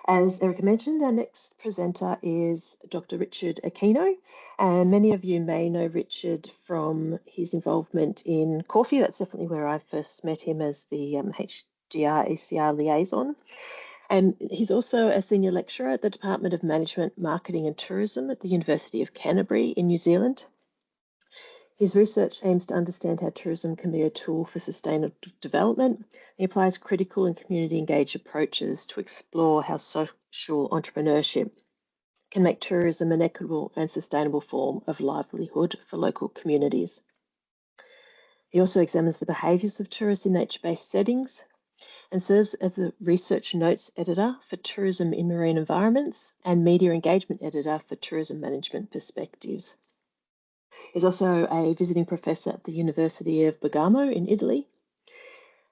As Erica mentioned, our next presenter is Dr. Richard Aquino, and many of you may know Richard from his involvement in Corfu. That's definitely where I first met him as the HDR ECR liaison. And he's also a senior lecturer at the Department of Management, Marketing and Tourism at the University of Canterbury in New Zealand. His research aims to understand how tourism can be a tool for sustainable development. He applies critical and community engaged approaches to explore how social entrepreneurship can make tourism an equitable and sustainable form of livelihood for local communities. He also examines the behaviours of tourists in nature-based settings and serves as a research notes editor for tourism in marine environments and media engagement editor for tourism management perspectives. He's also a visiting professor at the University of Bergamo in Italy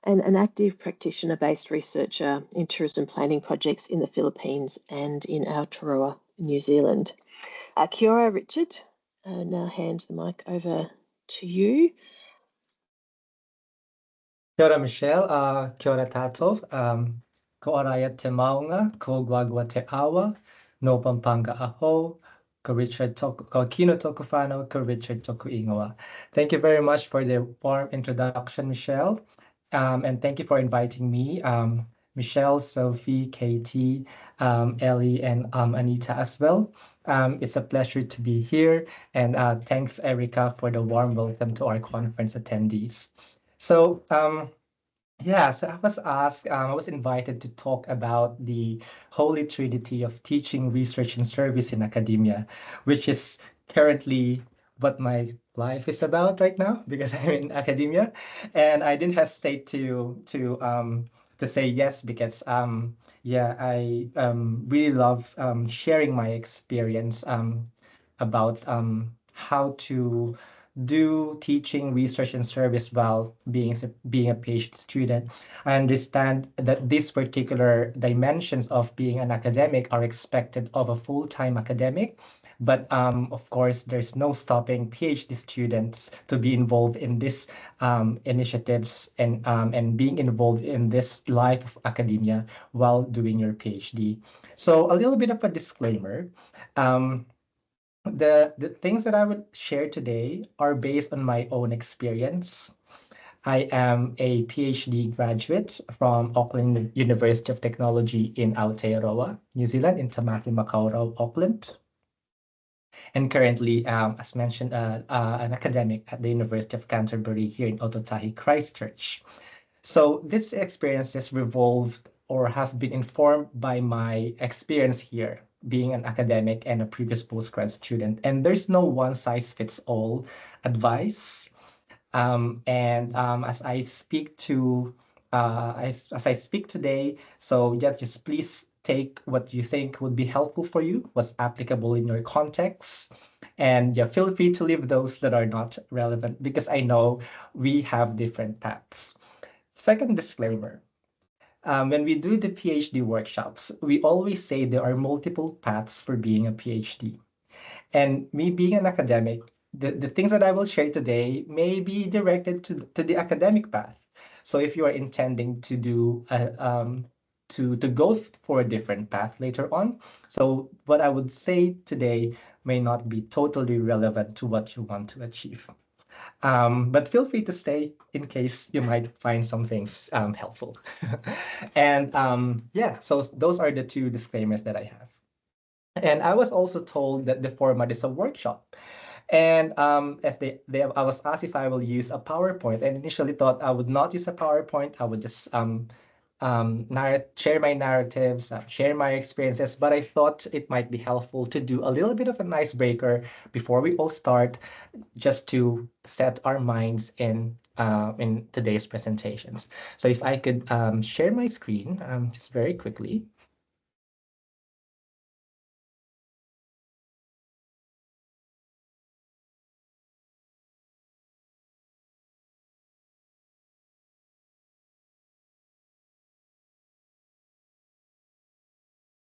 and an active practitioner-based researcher in tourism planning projects in the Philippines and in Aotearoa, New Zealand. Kia ora, Richard. Now hand the mic over to you. Kia ora, Michelle. Kia ora tātou. Ko araia te maunga, ko guagua te awa, no pampanga aho, ko Richard ko Aquino toku whānau, ko Richard toku ingoa. Thank you very much for the warm introduction, Michelle. And thank you for inviting me, Michelle, Sophie, Katie, Ellie, and Anita as well. It's a pleasure to be here. And thanks, Erica, for the warm welcome to our conference attendees. So, so I was invited to talk about the Holy Trinity of teaching, research, and service in academia, which is currently what my life is about right now because I'm in academia, and I didn't hesitate to say yes because I really love sharing my experience about how to do teaching, research, and service while being a PhD student. I understand that these particular dimensions of being an academic are expected of a full-time academic, but of course, there's no stopping PhD students to be involved in these initiatives and being involved in this life of academia while doing your PhD. So a little bit of a disclaimer. The things that I will share today are based on my own experience. I am a PhD graduate from Auckland University of Technology in Aotearoa, New Zealand, in Tamaki Makaurau, Auckland. And currently, as mentioned, an academic at the University of Canterbury here in Ōtautahi, Christchurch. So this experiences revolved or have been informed by my experience here, being an academic and a previous postgrad student. And there's no one-size-fits-all advice. As I speak today, so just please take what you think would be helpful for you, what's applicable in your context, and feel free to leave those that are not relevant because I know we have different paths. Second disclaimer. When we do the PhD workshops, we always say there are multiple paths for being a PhD. And me being an academic, the things that I will share today may be directed to the academic path. So if you are intending to do to go for a different path later on, so what I would say today may not be totally relevant to what you want to achieve. But feel free to stay in case you might find some things helpful. And so those are the two disclaimers that I have. And I was also told that the format is a workshop. And I was asked if I will use a PowerPoint, and initially thought I would not use a PowerPoint. I would just share my narratives, share my experiences, but I thought it might be helpful to do a little bit of an icebreaker before we all start, just to set our minds in today's presentations. So if I could share my screen just very quickly.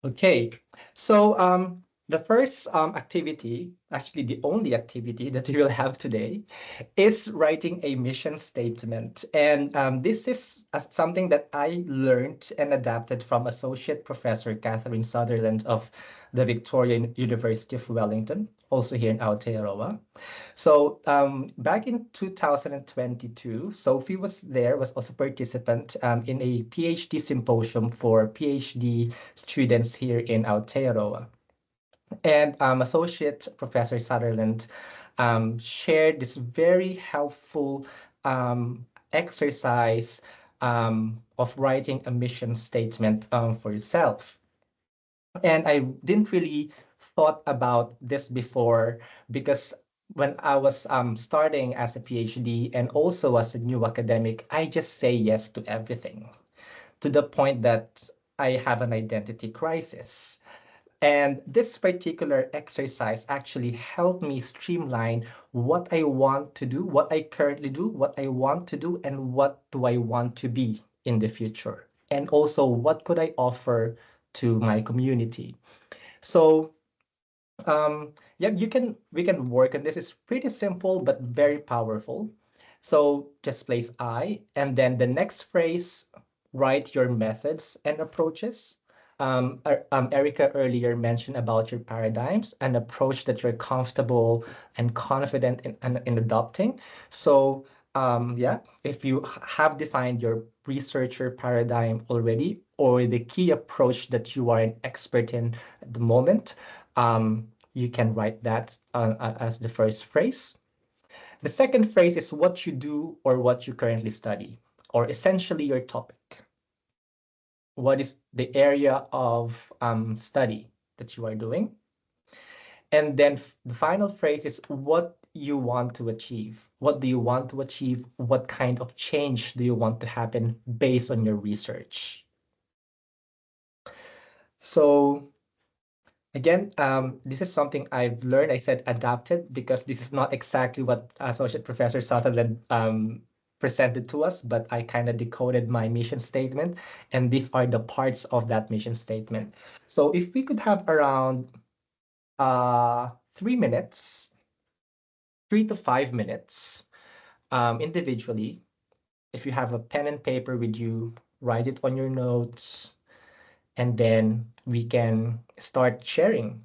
Okay, so The first activity, actually the only activity that we will have today, is writing a mission statement. And this is something that I learned and adapted from Associate Professor Catherine Sutherland of the Victoria University of Wellington, also here in Aotearoa. So back in 2022, Sophie was also participant in a PhD symposium for PhD students here in Aotearoa. And Associate Professor Sutherland shared this very helpful exercise of writing a mission statement for yourself. And I didn't really thought about this before because when I was starting as a PhD and also as a new academic, I just say yes to everything to the point that I have an identity crisis. And this particular exercise actually helped me streamline what I want to do, what I currently do, what I want to do, and what do I want to be in the future. And also, what could I offer to my community? So, yeah, we can work on this. It's pretty simple but very powerful. So just place I, and then the next phrase, write your methods and approaches. Erica earlier mentioned about your paradigms, an approach that you're comfortable and confident in adopting. So yeah, if you have defined your researcher paradigm already, or the key approach that you are an expert in at the moment, you can write that as the first phrase. The second phrase is what you do or what you currently study, or essentially your topic. What is the area of study that you are doing? And then the final phrase is what you want to achieve. What do you want to achieve? What kind of change do you want to happen based on your research? So again, this is something I've learned. I said adapted because this is not exactly what Associate Professor Sutherland presented to us, but I kind of decoded my mission statement, and these are the parts of that mission statement. So if we could have around 3 minutes, 3 to 5 minutes individually. If you have a pen and paper with you, write it on your notes, and then we can start sharing.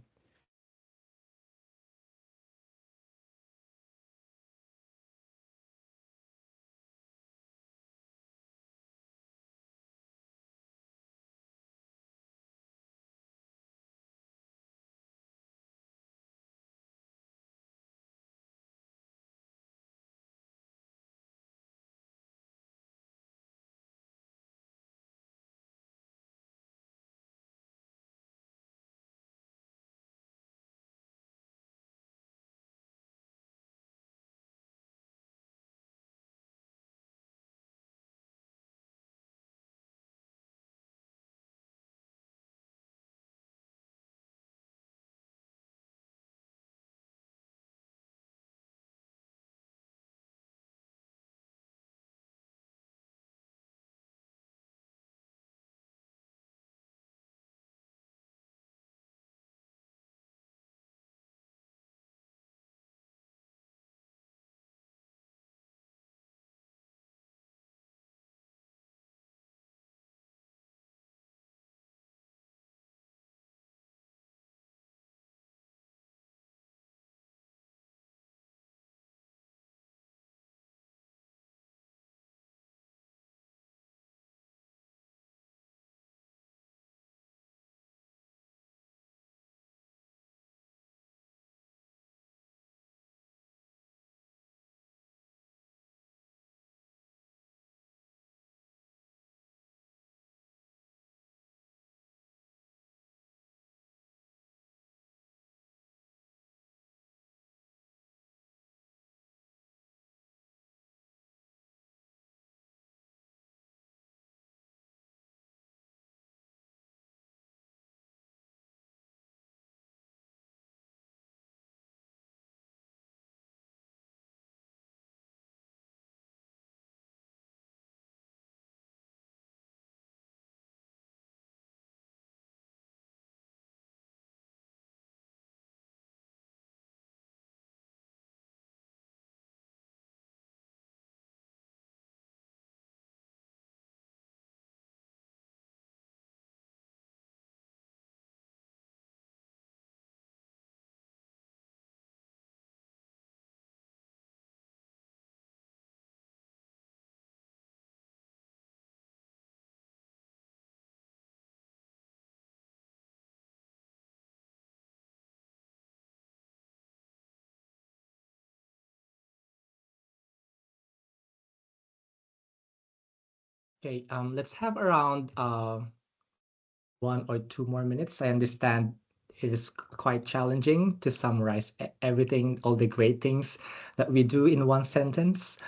Okay, let's have around 1 or 2 more minutes. I understand it is quite challenging to summarize everything, all the great things that we do in one sentence.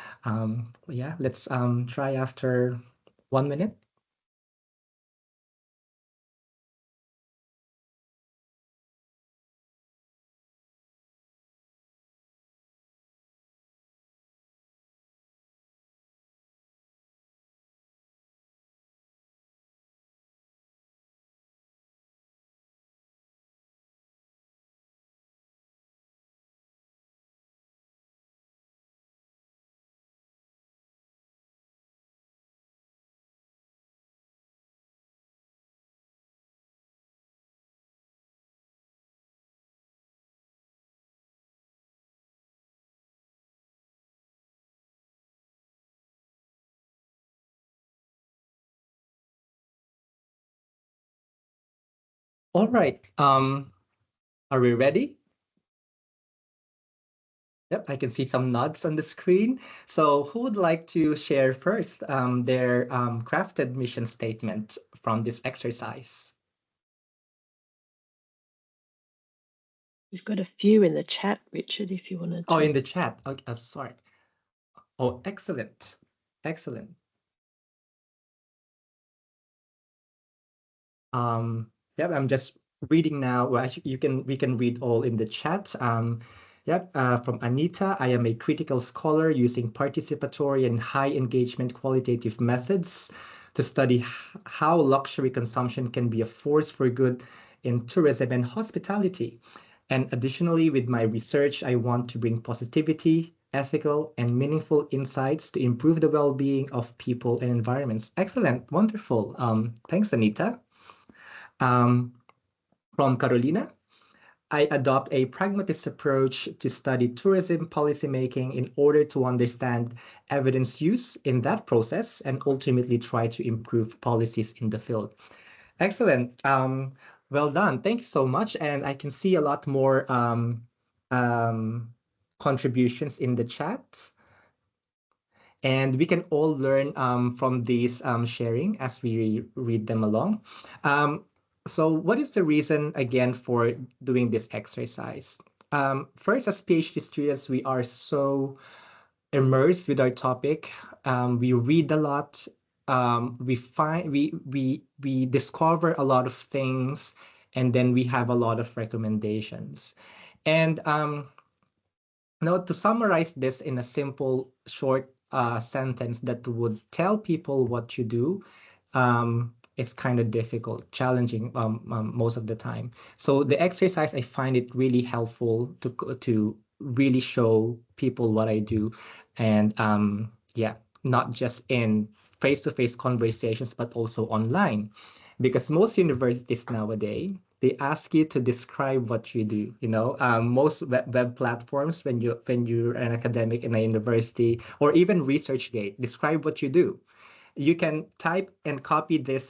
Yeah, let's try after 1 minute. All right. Are we ready? Yep, I can see some nods on the screen. So who would like to share first their crafted mission statement from this exercise? We've got a few in the chat, Richard, if you wanted Oh, to. in the chat. Okay, I'm sorry. Oh, excellent. Excellent. Yep, I'm just reading now. Well, actually, we can read all in the chat. Yep, from Anita, I am a critical scholar using participatory and high engagement qualitative methods to study how luxury consumption can be a force for good in tourism and hospitality. And additionally, with my research, I want to bring positivity, ethical, and meaningful insights to improve the well-being of people and environments. Excellent, wonderful. Thanks, Anita. Um, from Carolina, I adopt a pragmatist approach to study tourism policymaking in order to understand evidence use in that process and ultimately try to improve policies in the field. Excellent. Well done. Thank you so much. And I can see a lot more um, contributions in the chat. And we can all learn from these sharing as we read them along. So what is the reason, again, for doing this exercise? First, as PhD students, we are so immersed with our topic. We read a lot. We discover a lot of things, and then we have a lot of recommendations. And now, to summarize this in a simple, short sentence that would tell people what you do, it's kind of difficult, challenging most of the time. So the exercise, I find it really helpful to really show people what I do, and yeah, not just in face-to-face conversations, but also online, because most universities nowadays they ask you to describe what you do. Most web platforms, when you're an academic in a university or even ResearchGate, describe what you do. You can type and copy this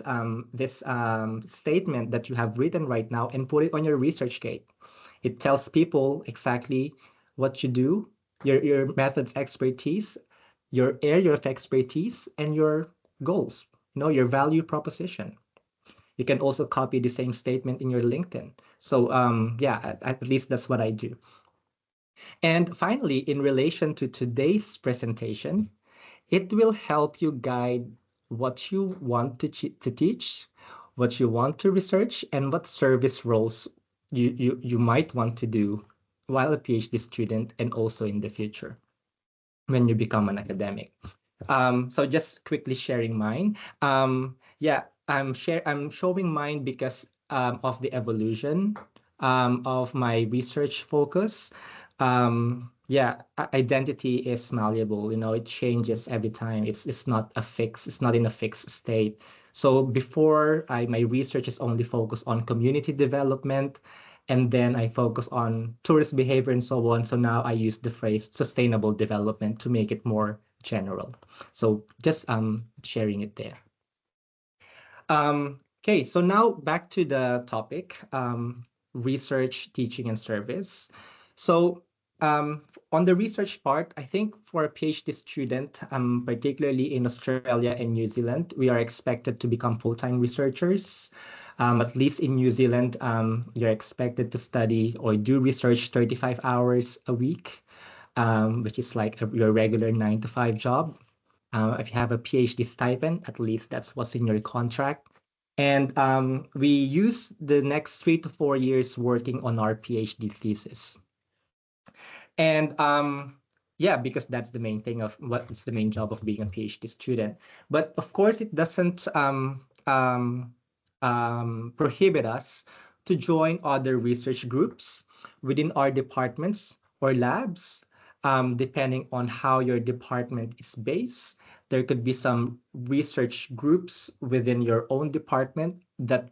statement that you have written right now and put it on your ResearchGate. It tells people exactly what you do, your methods expertise, your area of expertise, and your goals. Your value proposition. You can also copy the same statement in your LinkedIn. So yeah, at least that's what I do. And finally, in relation to today's presentation, it will help you guide what you want to teach, what you want to research, and what service roles you might want to do while a PhD student and also in the future when you become an academic. So just quickly sharing mine. Yeah, I'm showing mine because of the evolution of my research focus. Yeah, identity is malleable. It changes every time. It's not a fix. It's not in a fixed state. So before, my research is only focused on community development, and then I focus on tourist behavior and so on. So now I use the phrase sustainable development to make it more general. So just sharing it there. Okay, so now back to the topic, research, teaching, and service. So on the research part, I think for a PhD student, particularly in Australia and New Zealand, we are expected to become full-time researchers. At least in New Zealand, you're expected to study or do research 35 hours a week, which is like your regular 9 to 5 job. If you have a PhD stipend, at least that's what's in your contract. And we use the next 3 to 4 years working on our PhD thesis. And yeah, because that's the main thing of what's the main job of being a PhD student. But of course, it doesn't prohibit us to join other research groups within our departments or labs, depending on how your department is based. There could be some research groups within your own department that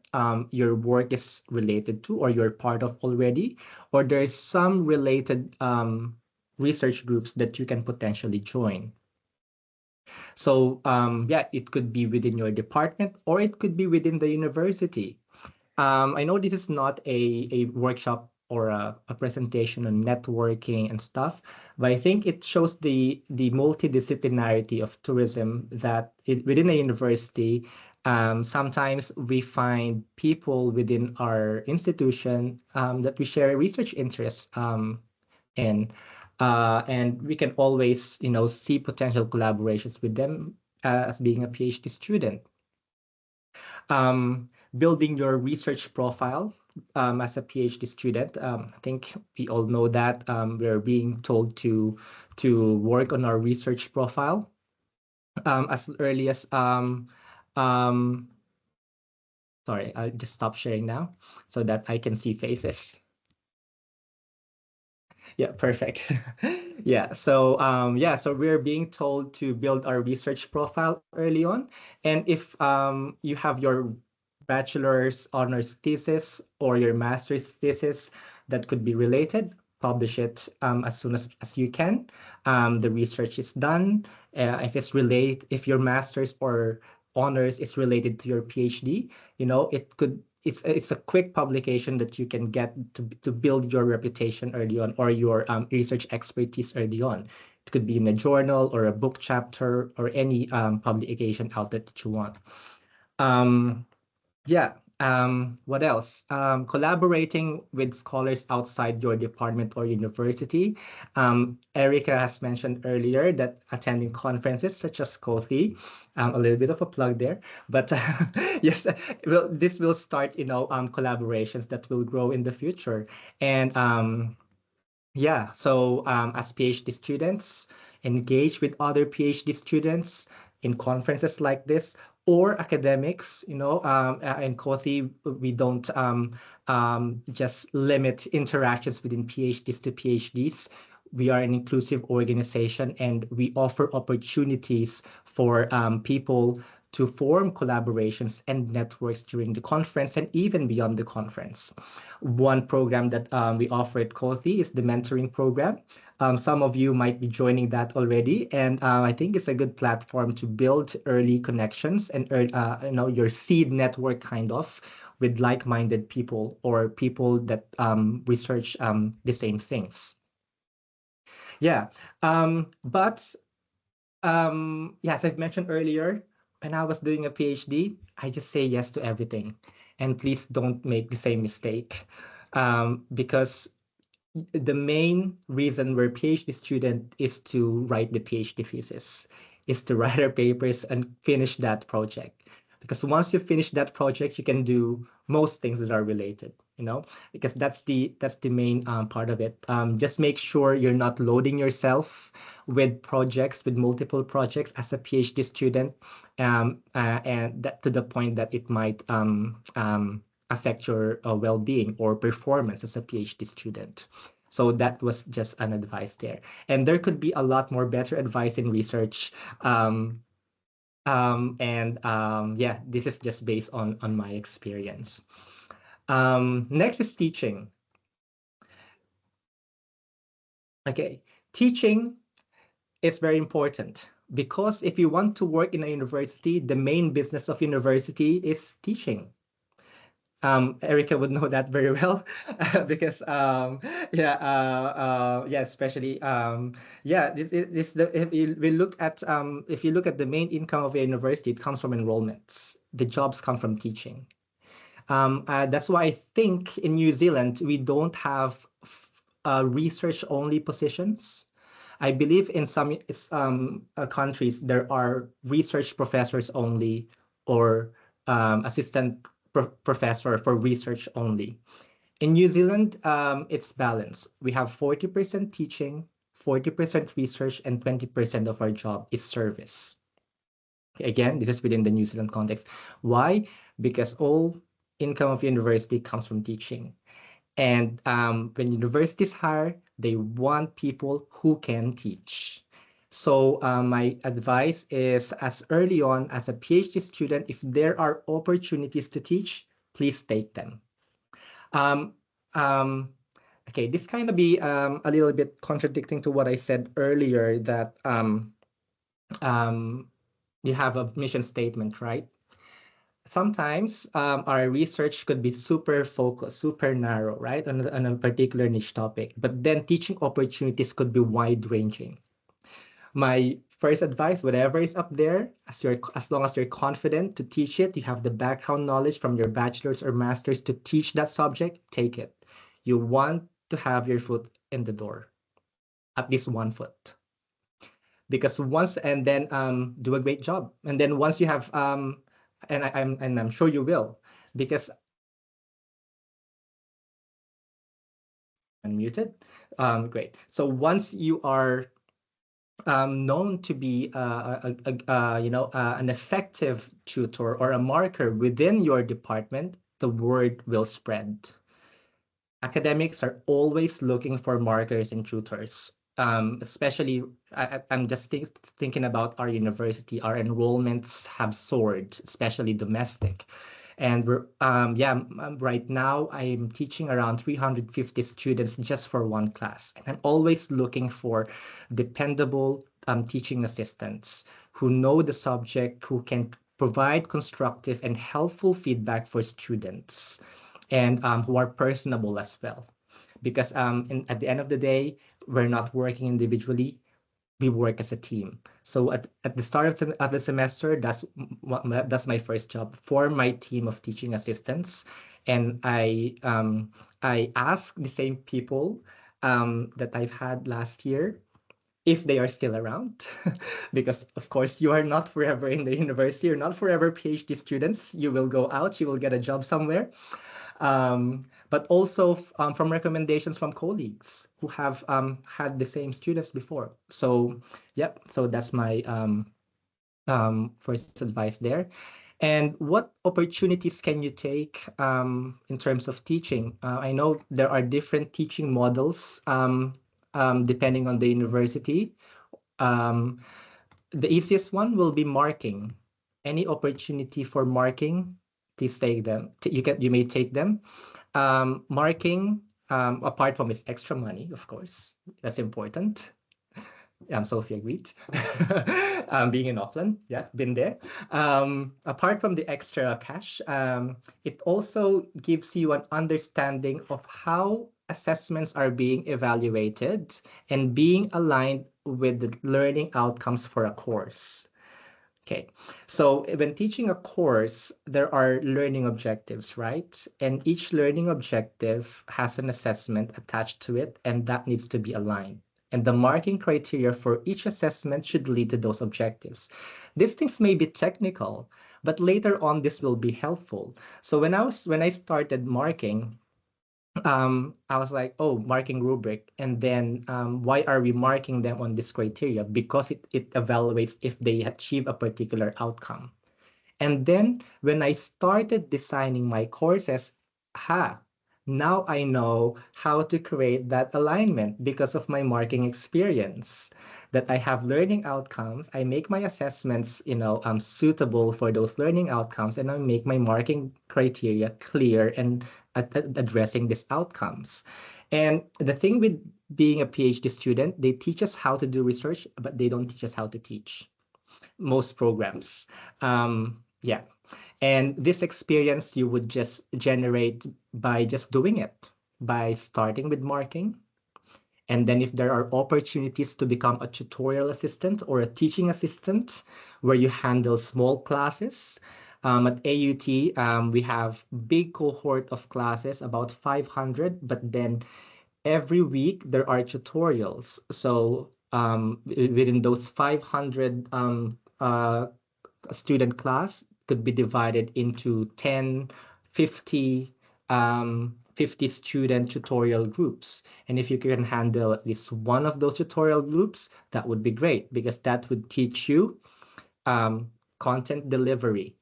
your work is related to or you're part of already, or there's some related research groups that you can potentially join. So yeah, it could be within your department or it could be within the university. I know this is not a workshop or a presentation on networking and stuff, but I think it shows the multidisciplinarity of tourism that within a university, sometimes we find people within our institution that we share research interests in. And we can always, see potential collaborations with them as being a PhD student. Building your research profile as a PhD student. I think we all know that we're being told to work on our research profile as early as sorry, I'll just stop sharing now so that I can see faces. Yeah, perfect. Yeah, so so we're being told to build our research profile early on. And if you have your bachelor's honors thesis or your master's thesis that could be related, publish it as soon as you can. The research is done. If your master's or honors is related to your PhD, it's a quick publication that you can get to build your reputation early on or your research expertise early on. It could be in a journal or a book chapter or any publication outlet that you want. Yeah. What else? Collaborating with scholars outside your department or university. Erica has mentioned earlier that attending conferences such as COTHI, a little bit of a plug there, but yes, this will start, collaborations that will grow in the future. And yeah, so as PhD students, engage with other PhD students in conferences like this or academics. In COTHI, we don't just limit interactions within PhDs to PhDs. We are an inclusive organization and we offer opportunities for people to form collaborations and networks during the conference and even beyond the conference. One program that we offer at COTHI is the mentoring program. Some of you might be joining that already, and I think it's a good platform to build early connections and your seed network kind of with like-minded people or people that research the same things. Yeah, but as I've mentioned earlier, when I was doing a PhD, I just say yes to everything. And please don't make the same mistake. Because the main reason we're a PhD student is to write the PhD thesis, is to write our papers and finish that project. Because once you finish that project, you can do most things that are related, because that's the main part of it. Just make sure you're not loading yourself with multiple projects as a PhD student, and that to the point that it might affect your well-being or performance as a PhD student. So that was just an advice there. And there could be a lot more better advice in research. This is just based on my experience. Next is teaching. Okay, teaching is very important because if you want to work in a university, the main business of university is teaching. Erica would know that very well because especially if you look at the main income of a university, it comes from enrollments. The jobs come from teaching. That's why I think in New Zealand we don't have research only positions. I believe in some countries there are research professors only, or assistant professor for research only. In New Zealand, it's balanced. We have 40% teaching, 40% research, and 20% of our job is service. Again, this is within the New Zealand context. Why? Because all income of university comes from teaching. And when universities hire, they want people who can teach. So my advice is, as early on as a PhD student, if there are opportunities to teach, please take them. Okay, this kind of be a little bit contradicting to what I said earlier, that you have a mission statement, right? Sometimes our research could be super focused, super narrow, right, on a particular niche topic, but then teaching opportunities could be wide-ranging. My first advice, whatever is up there, as long as you're confident to teach it, you have the background knowledge from your bachelor's or master's to teach that subject, take it. You want to have your foot in the door, at least one foot. Because once, and then do a great job. And then once you have, and I'm sure you will, because unmuted. Great. So once you are known to be an effective tutor or a marker within your department, the word will spread. Academics are always looking for markers and tutors. Especially, I'm just thinking about our university. Our enrollments have soared, especially domestic. And we're right now I'm teaching around 350 students just for one class. And I'm always looking for dependable teaching assistants who know the subject, who can provide constructive and helpful feedback for students, and who are personable as well. Because at the end of the day, we're not working individually, we work as a team. So at the start of the semester, that's my first job for my team of teaching assistants. And I ask the same people that I've had last year if they are still around, because of course you are not forever in the university, you're not forever PhD students. You will go out, you will get a job somewhere. But also from recommendations from colleagues who have had the same students before. So, yep. So that's my first advice there. And what opportunities can you take in terms of teaching? I know there are different teaching models depending on the university. The easiest one will be marking. Any opportunity for marking, please take them. You may take them. Marking, apart from its extra money, of course, that's important. Sophie agreed. Being in Auckland, yeah, been there. Apart from the extra cash, it also gives you an understanding of how assessments are being evaluated and being aligned with the learning outcomes for a course. Okay, so when teaching a course, there are learning objectives, right? And each learning objective has an assessment attached to it, and that needs to be aligned. And the marking criteria for each assessment should lead to those objectives. These things may be technical, but later on this will be helpful. So when I started marking, I was like, oh, marking rubric. And then why are we marking them on this criteria? Because it evaluates if they achieve a particular outcome. And then when I started designing my courses, now I know how to create that alignment because of my marking experience, that I have learning outcomes. I make my assessments, suitable for those learning outcomes, and I make my marking criteria clear and addressing these outcomes. And the thing with being a PhD student, they teach us how to do research, but they don't teach us how to teach. Most programs. Yeah, And this experience you would just generate by just doing it, by starting with marking. And then if there are opportunities to become a tutorial assistant or a teaching assistant where you handle small classes, at AUT, we have big cohort of classes, about 500, but then every week there are tutorials. So within those 500 student class could be divided into 10, 50, 50 student tutorial groups. And if you can handle at least one of those tutorial groups, that would be great because that would teach you content delivery,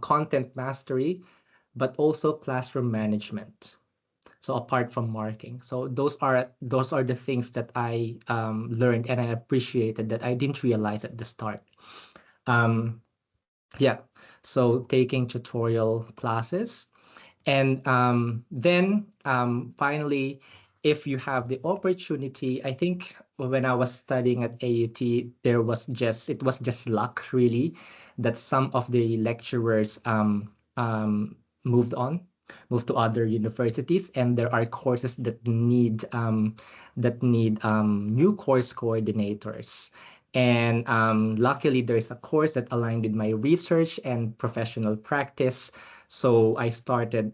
content mastery, but also classroom management. So apart from marking, so those are the things that I learned and I appreciated that I didn't realize at the start. Yeah, so taking tutorial classes. And then finally, if you have the opportunity, I think when I was studying at AUT, it was just luck really that some of the lecturers moved to other universities, and there are courses that need new course coordinators. And luckily, there's a course that aligned with my research and professional practice. So I started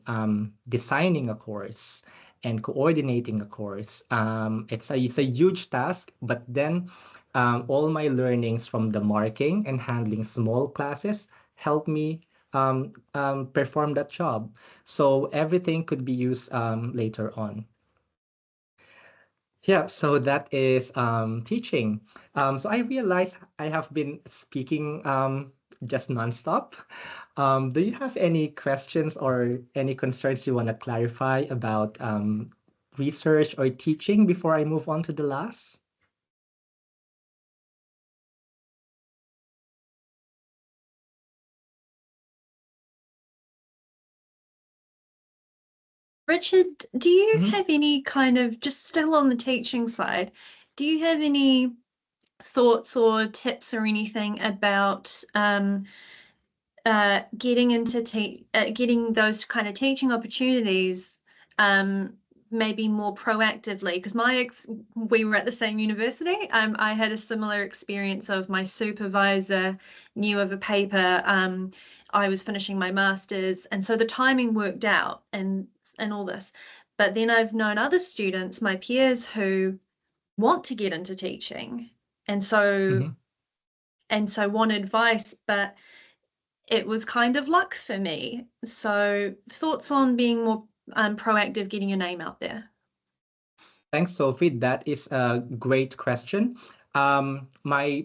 designing a course and coordinating a course. It's a huge task, but then all my learnings from the marking and handling small classes helped me perform that job. So everything could be used later on. Yeah, so that is teaching. So I realize I have been speaking just nonstop. Do you have any questions or any concerns you want to clarify about research or teaching before I move on to the last? Richard, do you Mhm. have any kind of, just still on the teaching side, do you have any thoughts or tips or anything about getting into getting those kind of teaching opportunities maybe more proactively? Because we were at the same university. I had a similar experience of my supervisor knew of a paper. I was finishing my master's, and so the timing worked out and all this. But then I've known other students, my peers, who want to get into teaching, and so want advice, but it was kind of luck for me. So thoughts on being more proactive, getting your name out there? Thanks, Sophie. That is a great question. My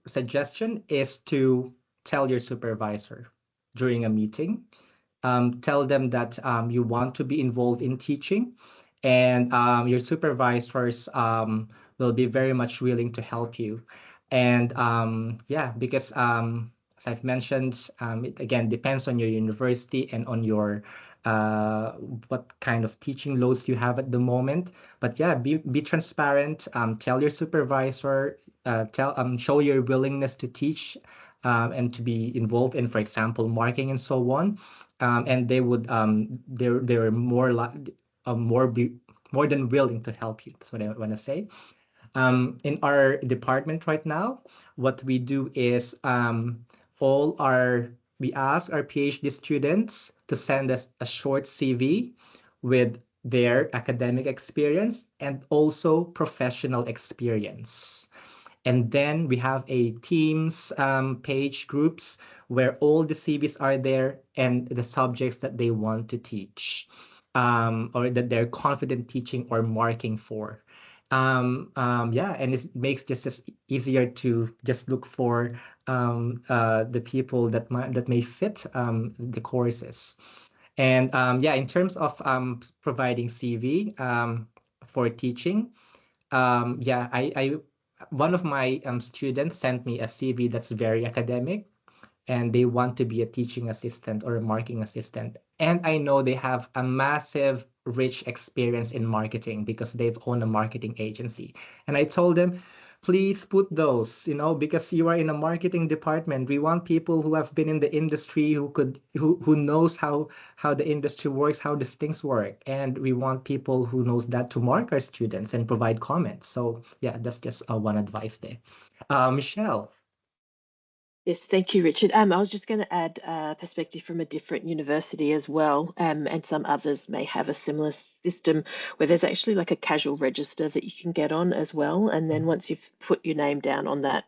suggestion is to tell your supervisor during a meeting. Tell them that you want to be involved in teaching, and your supervisors will be very much willing to help you. And yeah, because as I've mentioned, it again depends on your university and on your what kind of teaching loads you have at the moment. But yeah, be transparent. Tell your supervisor. Show your willingness to teach and to be involved in, for example, marking and so on. And they would they're more than willing to help you. That's what I want to say. In our department right now, what we do is we ask our PhD students to send us a short CV with their academic experience and also professional experience. And then we have a Teams page groups where all the CVs are there and the subjects that they want to teach or that they're confident teaching or marking for. Yeah, and it makes just easier to just look for the people that may fit the courses. And yeah, in terms of providing CV for teaching, yeah, I one of my students sent me a CV that's very academic, and they want to be a teaching assistant or a marketing assistant. And I know they have a massive, rich experience in marketing because they've owned a marketing agency. And I told them, please put those, because you are in a marketing department. We want people who have been in the industry, who knows how the industry works, how these things work. And we want people who knows that to mark our students and provide comments. So yeah, that's just one advice there. Michelle. Yes, thank you, Richard. I was just going to add a perspective from a different university as well, and some others may have a similar system where there's actually like a casual register that you can get on as well. And then once you've put your name down on that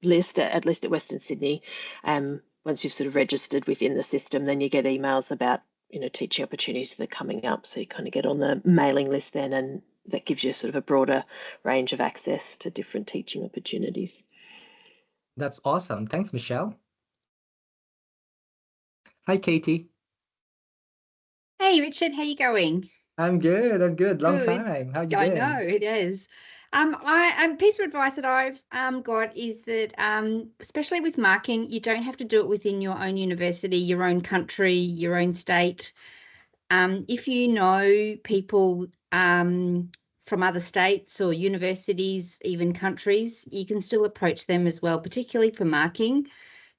list, at least at Western Sydney, once you've sort of registered within the system, then you get emails about, teaching opportunities that are coming up. So you kind of get on the mailing list then, and that gives you sort of a broader range of access to different teaching opportunities. That's awesome. Thanks, Michelle. Hi, Katie. Hey, Richard, how you going? I'm good. Long Good. time. How you I been? know it is. A piece of advice that I've got is that especially with marking, you don't have to do it within your own university, your own country, your own state. If you know people from other states or universities, even countries, you can still approach them as well, particularly for marking.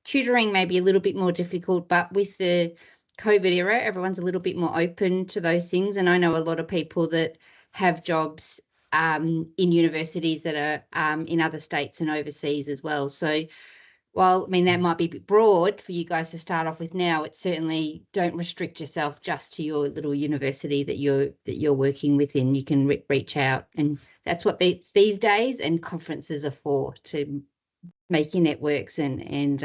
Tutoring may be a little bit more difficult, but with the COVID era, everyone's a little bit more open to those things. And I know a lot of people that have jobs in universities that are in other states and overseas as well. So while, that might be a bit broad for you guys to start off with now, it's certainly don't restrict yourself just to your little university that you're working within. You can reach out, and that's what these days and conferences are for, to make your networks and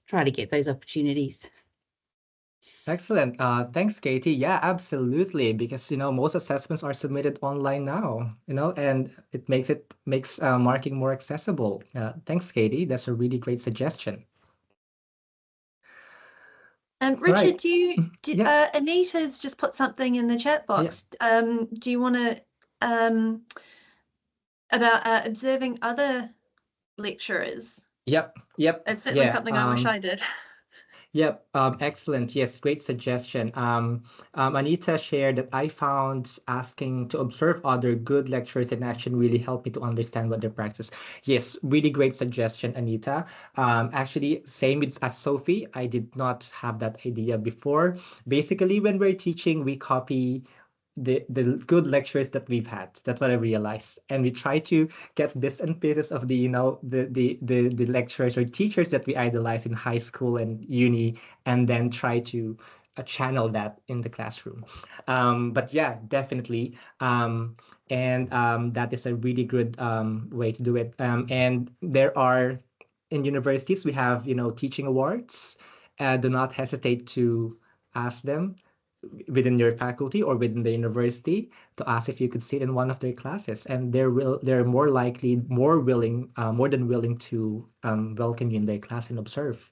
try to get those opportunities. Excellent. Thanks, Katie. Yeah, absolutely. Because most assessments are submitted online now. And it makes marking more accessible. Thanks, Katie. That's a really great suggestion. Richard, Right. Anita's just put something in the chat box. Yeah. Do you want to about observing other lecturers? Yep. It's certainly something I wish I did. Yep. Excellent. Yes, great suggestion. Anita shared that I found asking to observe other good lecturers in action really helped me to understand what they practice. Yes, really great suggestion, Anita. Actually, same as Sophie. I did not have that idea before. Basically, when we're teaching, we copy the good lectures that we've had. That's what I realized, and we try to get bits and pieces of the the lecturers or teachers that we idolize in high school and uni, and then try to channel that in the classroom. But yeah, definitely, that is a really good way to do it. And there are, in universities, we have teaching awards. Do not hesitate to ask them within your faculty or within the university to ask if you could sit in one of their classes, and they're more likely, more than willing to welcome you in their class and observe.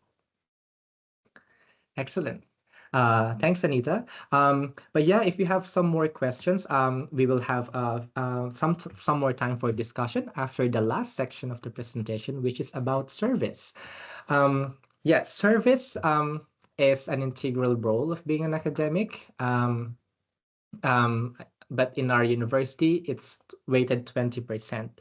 Excellent. Thanks, Anita. But yeah, if you have some more questions, we will have some more time for discussion after the last section of the presentation, which is about service. Yeah, service is an integral role of being an academic. But in our university, it's weighted 20%.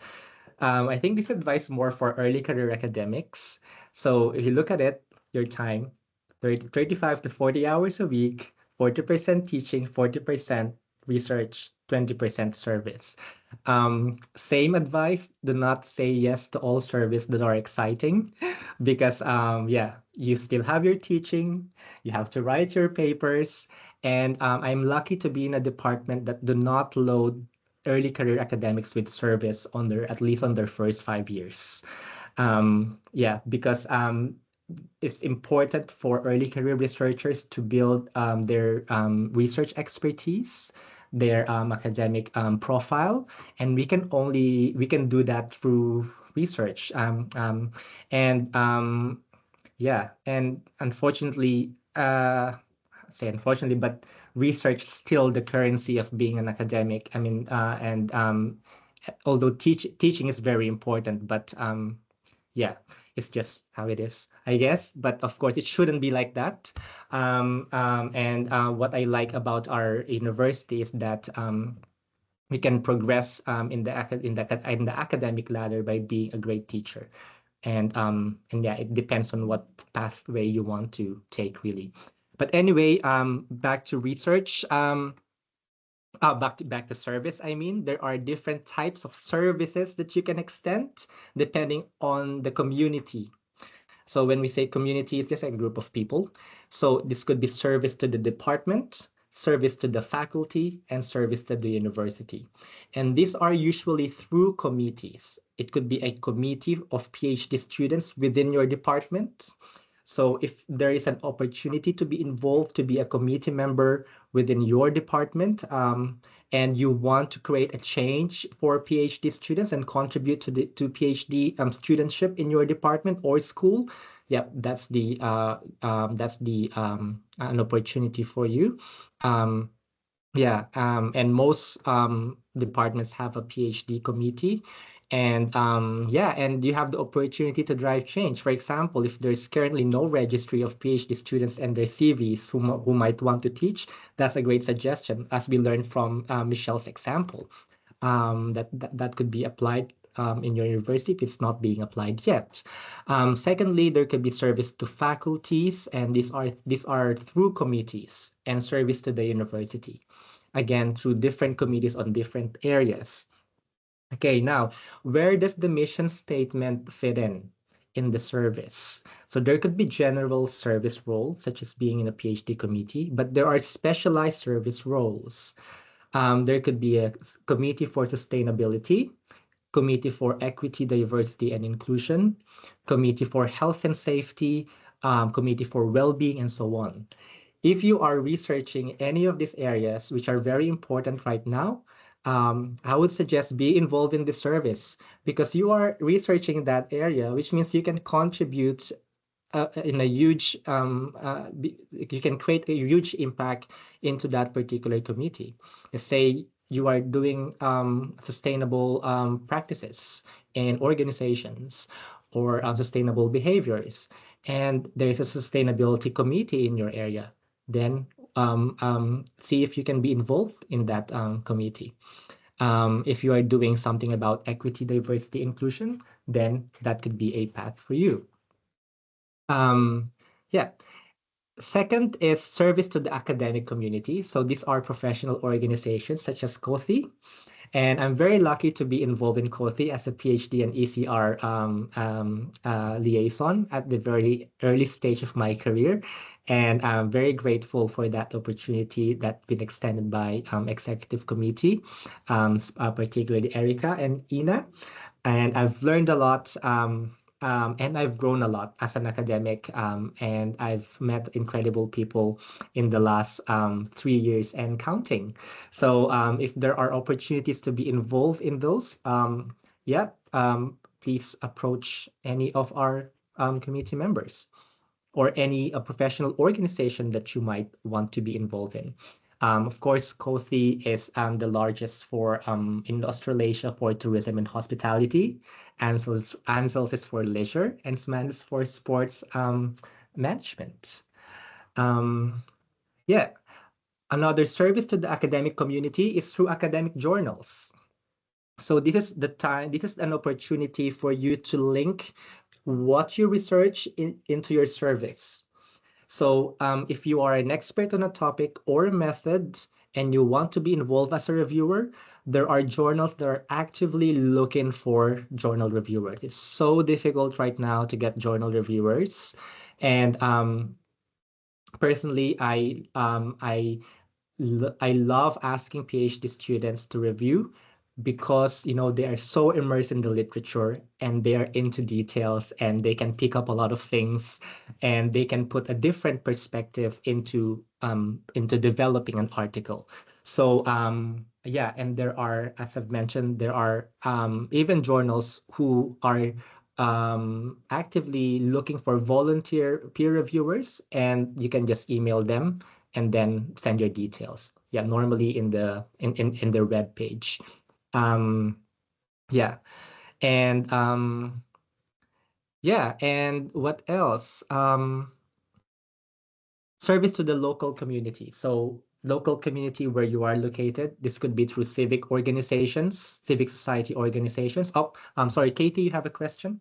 I think this advice more for early career academics. So if you look at it, your time, 35 to 40 hours a week, 40% teaching, 40% research, 20% service. Same advice, do not say yes to all service that are exciting, because yeah, you still have your teaching, you have to write your papers, and I'm lucky to be in a department that do not load early career academics with service at least on their first 5 years. Yeah, because it's important for early career researchers to build their research expertise, their academic profile, and we can do that through research. Yeah, and unfortunately, but research is still the currency of being an academic. I mean, although teaching is very important, but yeah, it's just how it is, I guess. But of course, it shouldn't be like that. What I like about our university is that you can progress in the academic ladder by being a great teacher. And yeah, it depends on what pathway you want to take, really. But anyway, back to research. Back to service. I mean, there are different types of services that you can extend depending on the community. So when we say community, it's just a group of people. So this could be service to the department, service to the faculty, and service to the university. And these are usually through committees. It could be a committee of PhD students within your department. So if there is an opportunity to be involved, to be a committee member within your department, and you want to create a change for PhD students and contribute to PhD studentship in your department or school, yeah, that's an opportunity for you. Yeah, and most departments have a PhD committee. And yeah, and you have the opportunity to drive change. For example, if there's currently no registry of PhD students and their CVs who might want to teach, that's a great suggestion, as we learned from Michelle's example. That could be applied in your university if it's not being applied yet. Secondly, there could be service to faculties, and these are through committees, and service to the university, again through different committees on different areas. Okay, now, where does the mission statement fit in the service? So there could be general service roles, such as being in a PhD committee, but there are specialized service roles. There could be a committee for sustainability, committee for equity, diversity, and inclusion, committee for health and safety, committee for well-being, and so on. If you are researching any of these areas, which are very important right now, I would suggest be involved in the service, because you are researching that area, which means you can contribute in a huge, you can create a huge impact into that particular committee. Let's say you are doing sustainable practices in organizations, or sustainable behaviors, and there is a sustainability committee in your area, then see if you can be involved in that committee. If you are doing something about equity, diversity, inclusion, then that could be a path for you. Yeah. Second is service to the academic community. So these are professional organizations such as COTHI. And I'm very lucky to be involved in COTHI as a PhD and ECR liaison at the very early stage of my career. And I'm very grateful for that opportunity that's been extended by executive committee, particularly Erica and Ina. And I've learned a lot. And I've grown a lot as an academic, and I've met incredible people in the last 3 years and counting. So if there are opportunities to be involved in those, yeah, please approach any of our community members, or any professional organization that you might want to be involved in. Of course, COTHI is the largest for in Australasia for tourism and hospitality. ANZELS is for leisure, and SMAN is for sports management. Yeah, another service to the academic community is through academic journals. So this is an opportunity for you to link what you research into your service. So if you are an expert on a topic or a method and you want to be involved as a reviewer, there are journals that are actively looking for journal reviewers. It's so difficult right now to get journal reviewers. And personally, I love asking PhD students to review, because they are so immersed in the literature and they are into details, and they can pick up a lot of things, and they can put a different perspective into developing an article. So yeah, and there are, as I've mentioned, there are even journals who are actively looking for volunteer peer reviewers, and you can just email them and then send your details. Yeah, normally in their web page. Yeah, and yeah, and what else? Service to the local community. So local community where you are located. This could be through civic organizations, civic society organizations. Oh, I'm sorry, Katie, you have a question?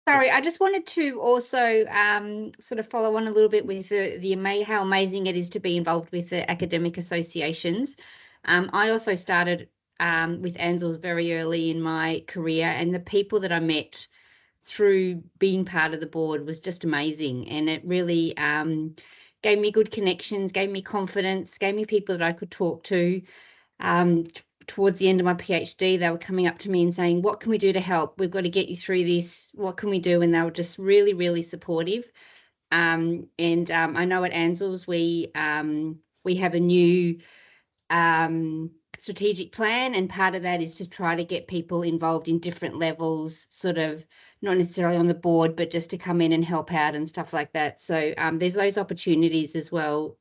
Sorry, I just wanted to also sort of follow on a little bit with how amazing it is to be involved with the academic associations. I also started with ANZELS very early in my career, and the people that I met through being part of the board was just amazing, and it really gave me good connections, gave me confidence, gave me people that I could talk to. Towards the end of my PhD, they were coming up to me and saying, what can we do to help? We've got to get you through this. What can we do? And they were just really, really supportive. I know at ANZELS we have a new strategic plan, and part of that is to try to get people involved in different levels, sort of not necessarily on the board, but just to come in and help out and stuff like that. So there's those opportunities as well.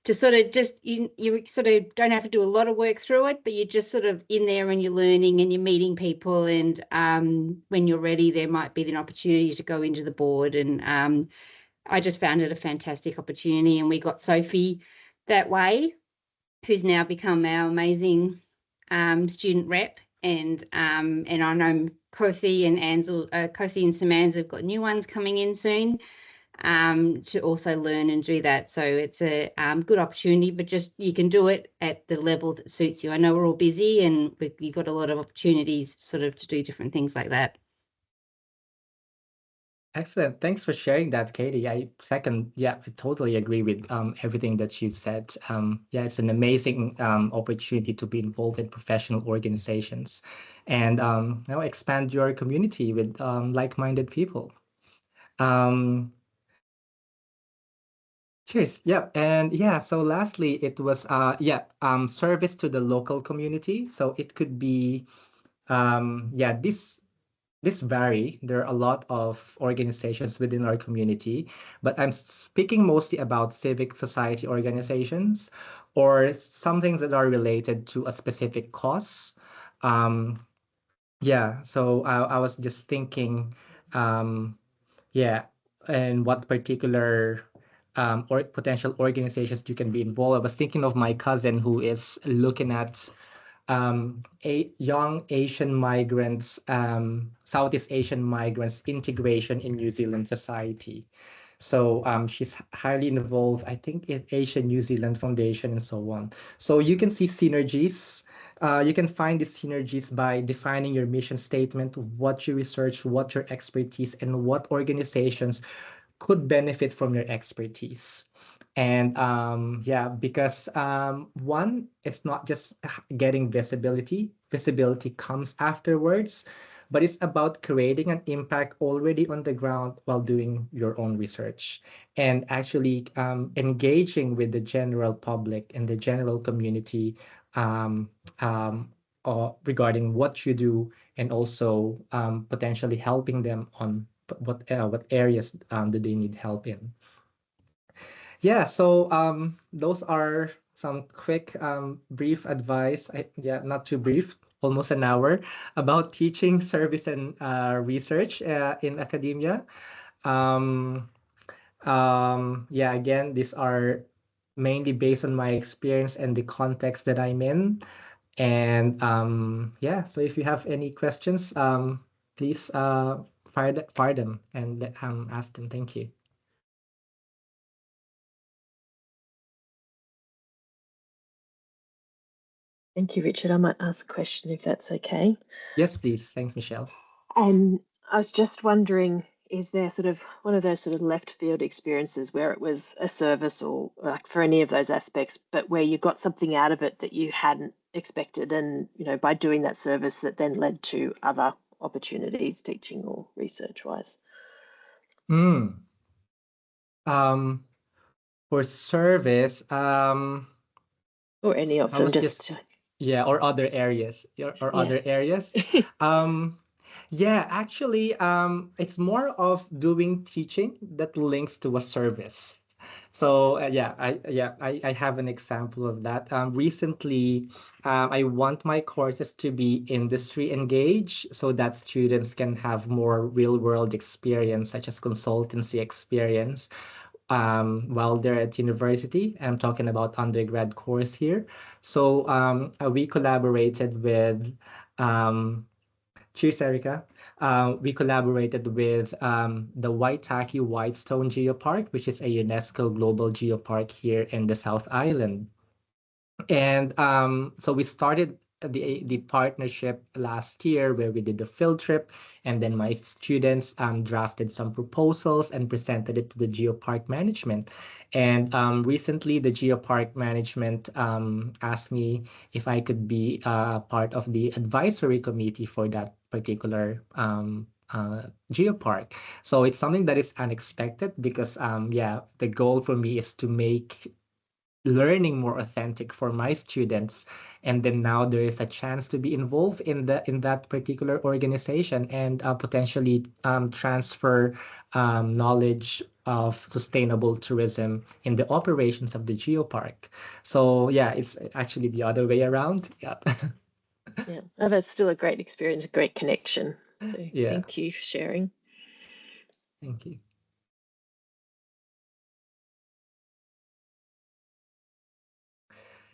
To sort of just, you sort of don't have to do a lot of work through it, but you're just sort of in there and you're learning and you're meeting people, and when you're ready, there might be an opportunity to go into the board. And I just found it a fantastic opportunity, and we got Sophie that way, who's now become our amazing student rep. And I know Kothi and Samans have got new ones coming in soon. To also learn and do that. So it's a good opportunity, but just you can do it at the level that suits you. I know we're all busy, and you've got a lot of opportunities sort of to do different things like that. Excellent. Thanks for sharing that, Katie. I totally agree with everything that you said. It's an amazing opportunity to be involved in professional organizations and expand your community with like-minded people. Cheers. Yeah. And so lastly, it was service to the local community. So it could be this vary. There are a lot of organizations within our community, but I'm speaking mostly about civic society organizations or some things that are related to a specific cause. So I was just thinking, and what particular or potential organizations you can be involved. I was thinking of my cousin who is looking at young Asian migrants, Southeast Asian migrants integration in New Zealand society. So she's highly involved, I think, in Asian New Zealand Foundation and so on. So you can see synergies. You can find these synergies by defining your mission statement, what you research, what your expertise, and what organizations could benefit from your expertise. And because one, it's not just getting visibility. Visibility comes afterwards, but it's about creating an impact already on the ground while doing your own research and actually engaging with the general public and the general community regarding what you do, and also potentially helping them on what areas do they need help in. So those are some quick brief advice, not too brief, almost an hour, about teaching, service, and research in academia. Again, these are mainly based on my experience and the context that I'm in. And so if you have any questions, please fire them and ask them. Thank you. Thank you, Richard. I might ask a question if that's okay. Yes, please. Thanks, Michelle. I was just wondering, is there sort of one of those sort of left field experiences where it was a service or like for any of those aspects, but where you got something out of it that you hadn't expected, and by doing that service that then led to other opportunities, teaching or research wise? For service, or any of them, or other areas, other areas. Actually, it's more of doing teaching that links to a service. So I have an example of that. Recently, I want my courses to be industry engaged so that students can have more real world experience, such as consultancy experience. while they're at university. I'm talking about undergrad course here. So we collaborated with cheers, Erica. We collaborated with the Waitaki Whitestone Geopark, which is a UNESCO Global Geopark here in the South Island. And so we started the partnership last year where we did the field trip, and then my students drafted some proposals and presented it to the geopark management. And recently the geopark management asked me if I could be part of the advisory committee for that particular geopark. So it's something that is unexpected because yeah, the goal for me is to make learning more authentic for my students, and then now there is a chance to be involved in that particular organization and potentially transfer knowledge of sustainable tourism in the operations of the geopark. So yeah, it's actually the other way around. Yeah. Yeah, oh, that's still a great experience, a great connection. So Yeah. thank you for sharing. Thank you.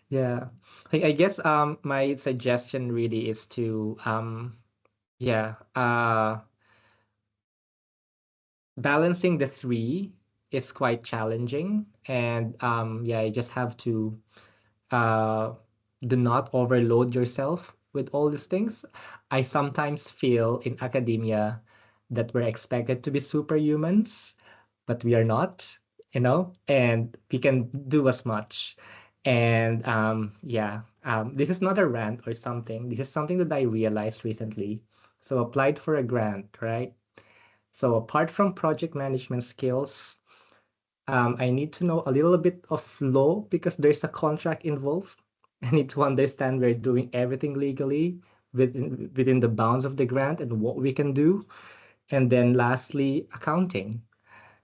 Yeah, I guess my suggestion really is to yeah, balancing the three is quite challenging, and yeah, you just have to do not overload yourself with all these things. I sometimes feel in academia that we're expected to be superhumans, but we are not, you know, and we can do as much. And yeah, this is not a rant or something. This is something that I realized recently. So applied for a grant, right? So apart from project management skills, I need to know a little bit of law because there's a contract involved. I need to understand we're doing everything legally within the bounds of the grant and what we can do. And then lastly, accounting.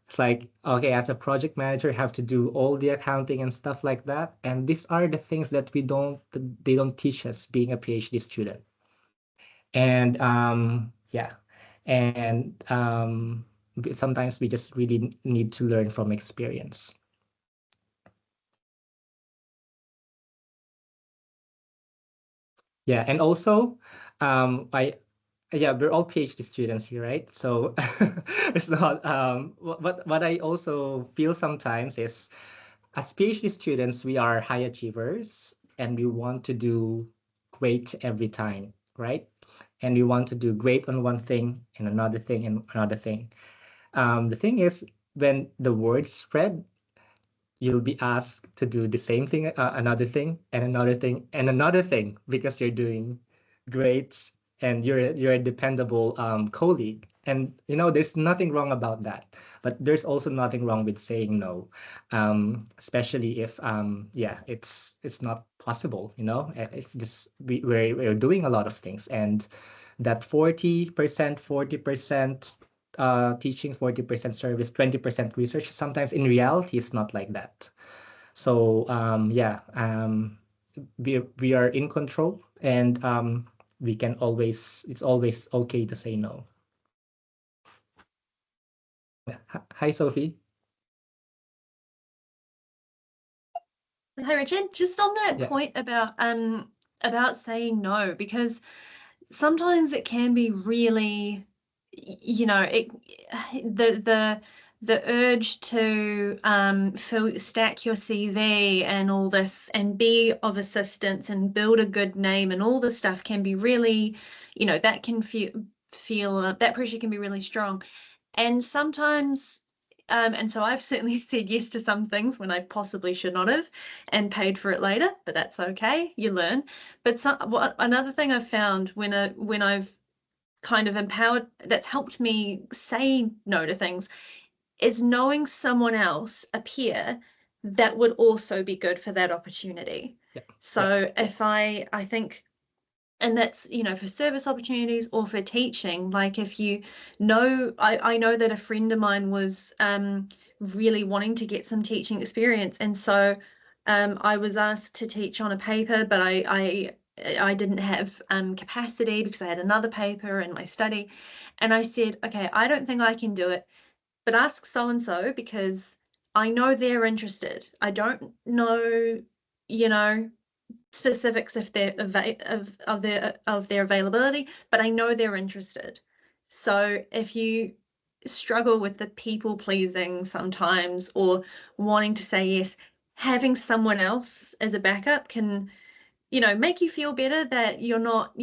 It's like, okay, as a project manager, I have to do all the accounting and stuff like that. And these are the things that they don't teach us being a PhD student. And yeah, and sometimes we just really need to learn from experience. Yeah, and also, yeah, we're all PhD students here, right? So it's not. What I also feel sometimes is, as PhD students, we are high achievers, and we want to do great every time, right? And we want to do great on one thing and another thing and another thing. The thing is, when the word spread, you'll be asked to do the same thing, another thing, and another thing, and another thing, because you're doing great and you're a dependable colleague. And you know, there's nothing wrong about that, but there's also nothing wrong with saying no, especially if yeah, it's not possible. You know, it's just we're doing a lot of things, and that 40%, 40% teaching, 40% service, 20% research. Sometimes in reality, it's not like that. So yeah, we are in control, and we can always, it's always okay to say no. Hi, Sophie. Hi, Richard. Just on that Yeah. point about saying no, because sometimes it can be really, you know, the urge to stack your CV and all this and be of assistance and build a good name and all this stuff can be really, you know, that can feel that pressure can be really strong. And sometimes, and so I've certainly said yes to some things when I possibly should not have and paid for it later, but that's okay, you learn. But another thing I've found when I've kind of empowered, that's helped me say no to things, is knowing someone else, a peer, that would also be good for that opportunity. Yeah. So Yeah. if I think, and that's, you know, for service opportunities or for teaching, like if you know, I know that a friend of mine was really wanting to get some teaching experience, and so I was asked to teach on a paper, but I didn't have capacity because I had another paper in my study, and I said, okay, I don't think I can do it, but ask so and so because I know they're interested. I don't know, you know, specifics if they're of their availability, but I know they're interested. So if you struggle with the people pleasing sometimes or wanting to say yes, having someone else as a backup can, make you feel better that you're not,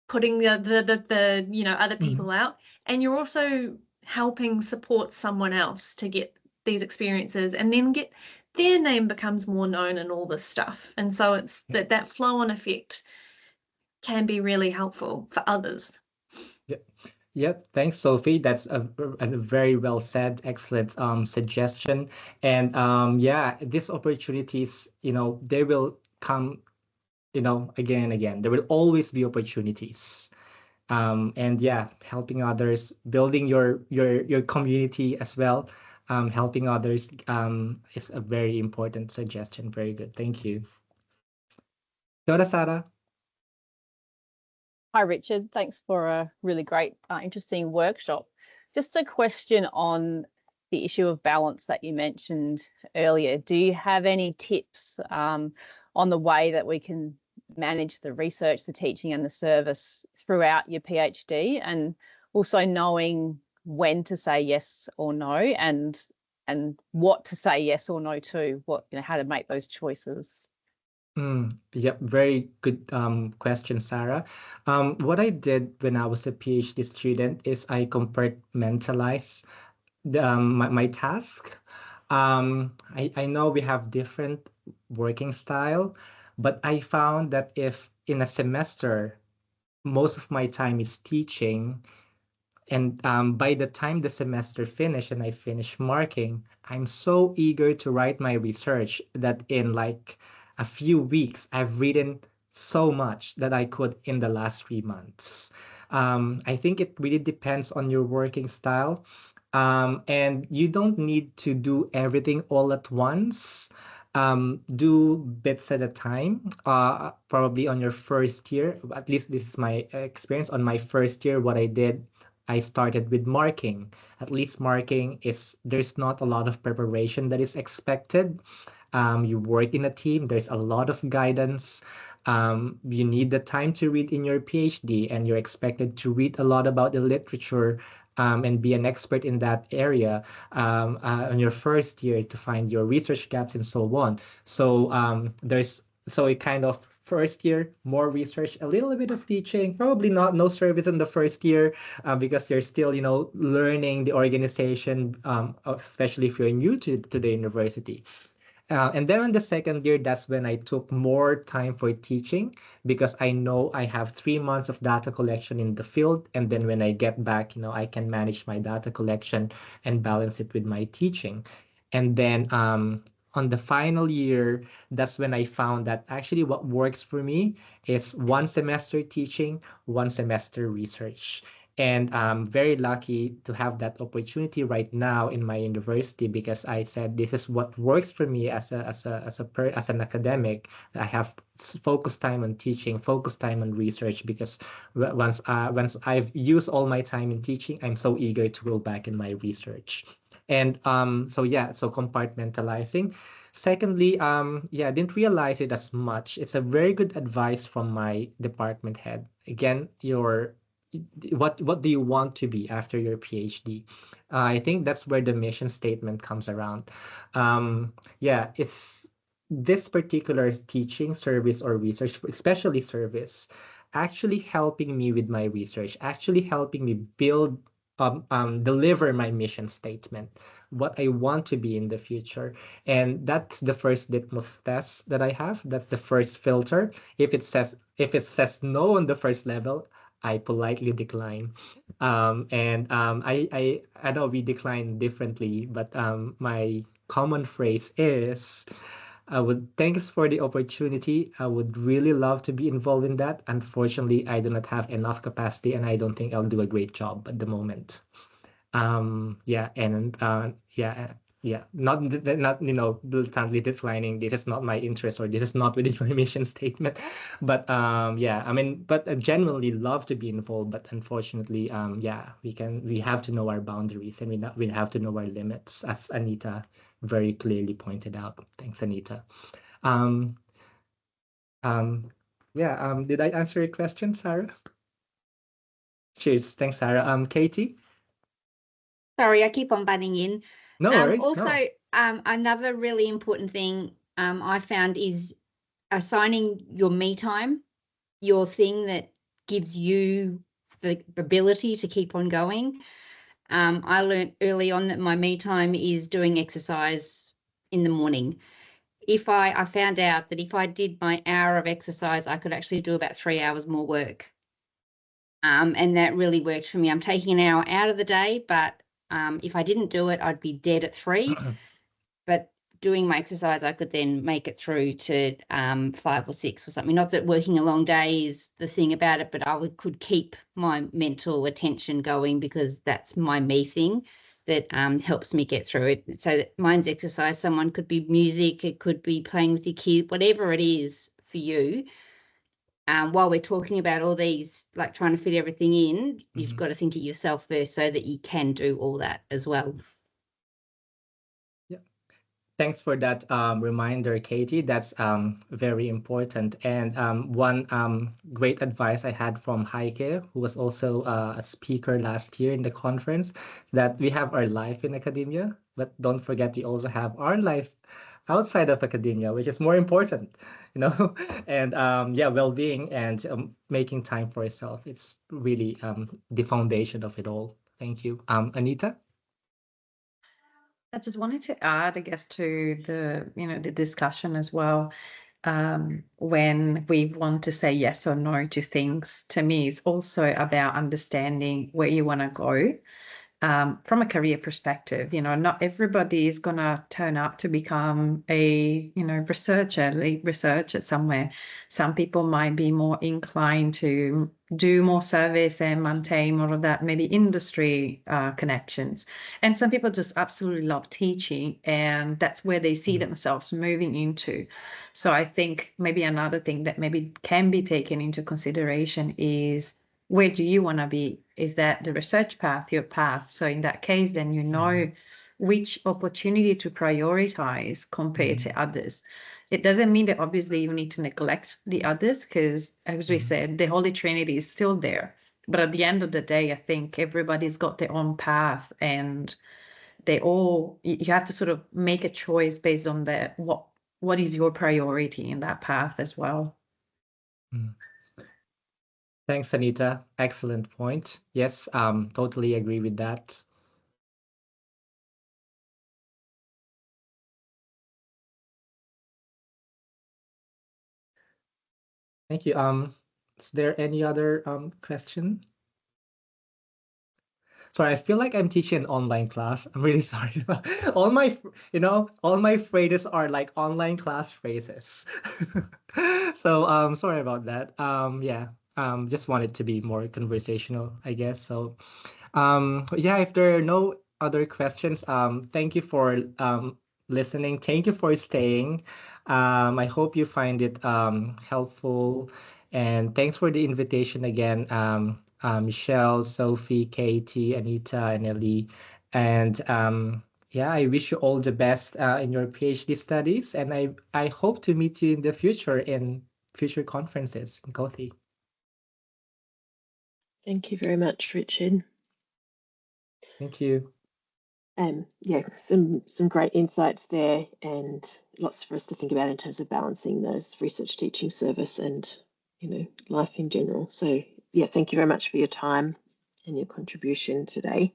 putting the other people out, and you're also helping support someone else to get these experiences, and then get their name becomes more known and all this stuff. And so it's that flow on effect can be really helpful for others. Yep, thanks, Sophie. That's a very well said, excellent suggestion. And yeah, these opportunities, they will come, again and again. There will always be opportunities. And yeah, helping others, building your community as well, helping others is a very important suggestion. Very good. Thank you. Dora Sara. Hi, Richard. Thanks for a really great, interesting workshop. Just a question on the issue of balance that you mentioned earlier. Do you have any tips on the way that we can manage the research, the teaching and the service throughout your PhD, and also knowing when to say yes or no, and what to say yes or no to, how to make those choices? Yep, very good question, Sarah. What I did when I was a PhD student is I compartmentalized my task. I know we have different working style, but I found that if in a semester, most of my time is teaching, and by the time the semester finished and I finish marking, I'm so eager to write my research that in like a few weeks, I've written so much that I could in the last 3 months. I think it really depends on your working style. And you don't need to do everything all at once. Do bits at a time. Probably on your first year, at least this is my experience. On my first year, what I did, I started with marking. At least marking there's not a lot of preparation that is expected. You work in a team, there's a lot of guidance. You need the time to read in your PhD, and you're expected to read a lot about the literature and be an expert in that area on your first year to find your research gaps and so on. So it kind of first year, more research, a little bit of teaching, probably no service in the first year because you're still, learning the organization, especially if you're new to the university. And then in the second year, that's when I took more time for teaching because I know I have 3 months of data collection in the field. And then when I get back, I can manage my data collection and balance it with my teaching. And then on the final year, that's when I found that actually what works for me is 1 semester teaching, 1 semester research. And I'm very lucky to have that opportunity right now in my university because I said this is what works for me as an academic. I have focused time on teaching, focused time on research because once I've used all my time in teaching, I'm so eager to go back in my research. And so compartmentalizing. Secondly, I didn't realize it as much. It's a very good advice from my department head. Again, what do you want to be after your PhD? I think that's where the mission statement comes around. It's this particular teaching, service, or research, especially service, actually helping me with my research, actually helping me deliver my mission statement, what I want to be in the future. And that's the first litmus test that I have. That's the first filter. If it says no on the first level, I politely decline. I know we decline differently, but my common phrase is, thanks for the opportunity. I would really love to be involved in that. Unfortunately, I do not have enough capacity, and I don't think I'll do a great job at the moment. not blatantly declining, this is not my interest or this is not within my mission statement. But but I genuinely love to be involved. But unfortunately, we have to know our boundaries, and we have to know our limits, as Anita very clearly pointed out. Thanks, Anita. Did I answer your question, Sarah? Cheers. Thanks, Sarah. Katie? Sorry, I keep on butting in. No worries. Also, another really important thing I found is assigning your me time, your thing that gives you the ability to keep on going. I learned early on that my me time is doing exercise in the morning. If I found out that if I did my hour of exercise, I could actually do about 3 hours more work. And that really worked for me. I'm taking an hour out of the day, but if I didn't do it, I'd be dead at 3. But doing my exercise, I could then make it through to 5 or 6 or something. Not that working a long day is the thing about it, but I could keep my mental attention going because that's my me thing that helps me get through it. So mine's exercise. Someone could be music. It could be playing with your kid, whatever it is for you. While we're talking about all these, like trying to fit everything in, you've got to think of yourself first so that you can do all that as well. Yeah. Thanks for that reminder, Katie. That's very important. And one great advice I had from Heike, who was also a speaker last year in the conference, that we have our life in academia, but don't forget we also have our life outside of academia, which is more important, and well-being and making time for yourself. It's really the foundation of it all. Thank you. Anita? I just wanted to add, I guess, to the discussion as well. When we want to say yes or no to things, to me, it's also about understanding where you want to go. From a career perspective, not everybody is going to turn up to become a, lead researcher somewhere. Some people might be more inclined to do more service and maintain more of that, maybe industry connections. And some people just absolutely love teaching, and that's where they see themselves moving into. So I think maybe another thing that maybe can be taken into consideration is, where do you want to be? Is that the research path, your path? So in that case, then you know which opportunity to prioritize compared to others. It doesn't mean that obviously you need to neglect the others, because as we said, the Holy Trinity is still there. But at the end of the day, I think everybody's got their own path, and you have to sort of make a choice based on what is your priority in that path as well. Thanks, Anita. Excellent point. Yes, totally agree with that. Thank you. Is there any other question? Sorry, I feel like I'm teaching an online class. I'm really sorry. all my phrases are like online class phrases. So sorry about that. Just wanted to be more conversational, I guess. So if there are no other questions, thank you for listening. Thank you for staying. I hope you find it helpful, and thanks for the invitation again, Michelle, Sophie, Katie, Anita, and Ellie. And I wish you all the best in your PhD studies, and I hope to meet you in the future in future conferences in Kothi. Thank you very much, Richard. Thank you. Some great insights there, and lots for us to think about in terms of balancing those research teaching service and life in general. So thank you very much for your time and your contribution today.